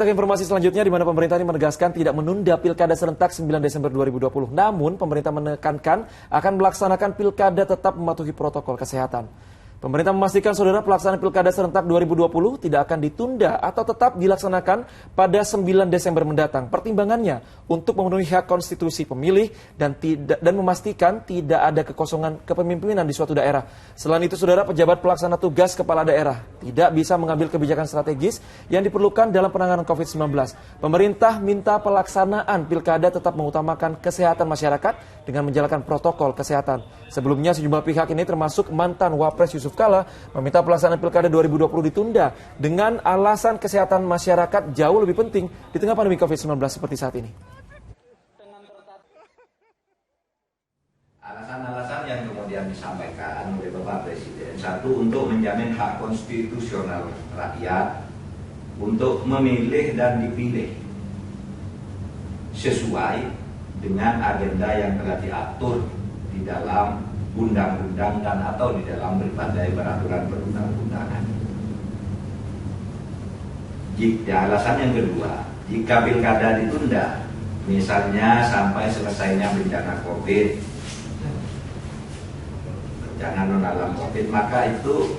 Informasi selanjutnya di mana pemerintah ini menegaskan tidak menunda pilkada serentak 9 Desember 2020. Namun pemerintah menekankan akan melaksanakan pilkada tetap mematuhi protokol kesehatan. Pemerintah memastikan saudara pelaksanaan pilkada serentak 2020 tidak akan ditunda atau tetap dilaksanakan pada 9 Desember mendatang. Pertimbangannya untuk memenuhi hak konstitusi pemilih dan memastikan tidak ada kekosongan kepemimpinan di suatu daerah. Selain itu saudara, pejabat pelaksana tugas kepala daerah tidak bisa mengambil kebijakan strategis yang diperlukan dalam penanganan COVID-19. Pemerintah minta pelaksanaan pilkada tetap mengutamakan kesehatan masyarakat dengan menjalankan protokol kesehatan. Sebelumnya sejumlah pihak ini termasuk mantan Wapres Yusuf Kala meminta pelaksanaan pilkada 2020 ditunda dengan alasan kesehatan masyarakat jauh lebih penting di tengah pandemi COVID-19 seperti saat ini. Alasan-alasan yang kemudian disampaikan oleh Bapak Presiden, satu, untuk menjamin hak konstitusional rakyat untuk memilih dan dipilih sesuai dengan agenda yang telah diatur di dalam undang-undang dan atau di dalam berbagai peraturan perundang-undangan. Alasan yang kedua, jika pilkada ditunda, misalnya sampai selesainya bencana COVID, bencana non alam COVID, maka itu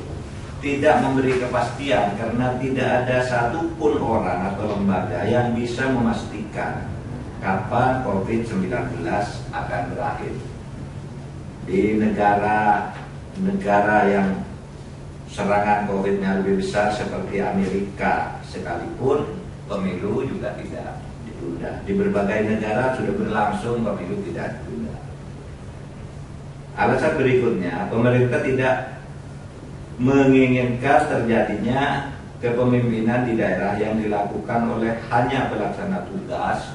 tidak memberi kepastian karena tidak ada satupun orang atau lembaga yang bisa memastikan kapan COVID-19 akan berakhir. Di negara yang serangan COVID-nya lebih besar seperti Amerika sekalipun, pemilu juga tidak ditunda. Di berbagai negara sudah berlangsung pemilu tidak ditunda. Alasan berikutnya, pemerintah tidak menginginkan terjadinya kepemimpinan di daerah yang dilakukan oleh hanya pelaksana tugas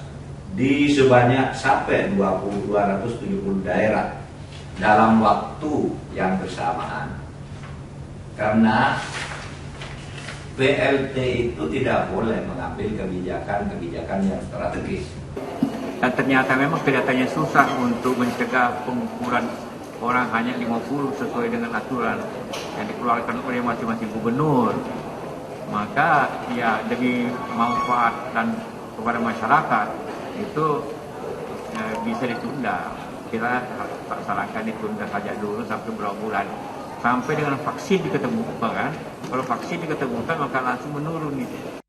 di sebanyak sampai 270 daerah dalam waktu yang bersamaan. Karena PLT itu tidak boleh mengambil kebijakan yang strategis. Dan ternyata memang kelihatannya susah untuk mencegah pengukuran orang hanya 50 sesuai dengan aturan yang dikeluarkan oleh masing-masing gubernur. Maka ya demi manfaat dan kepada masyarakat itu bisa ditunda. Kita laksanakan ditunda saja dulu sampai beberapa bulan, sampai dengan vaksin diketemukan. Kalau vaksin diketemukan maka langsung menurun gitu.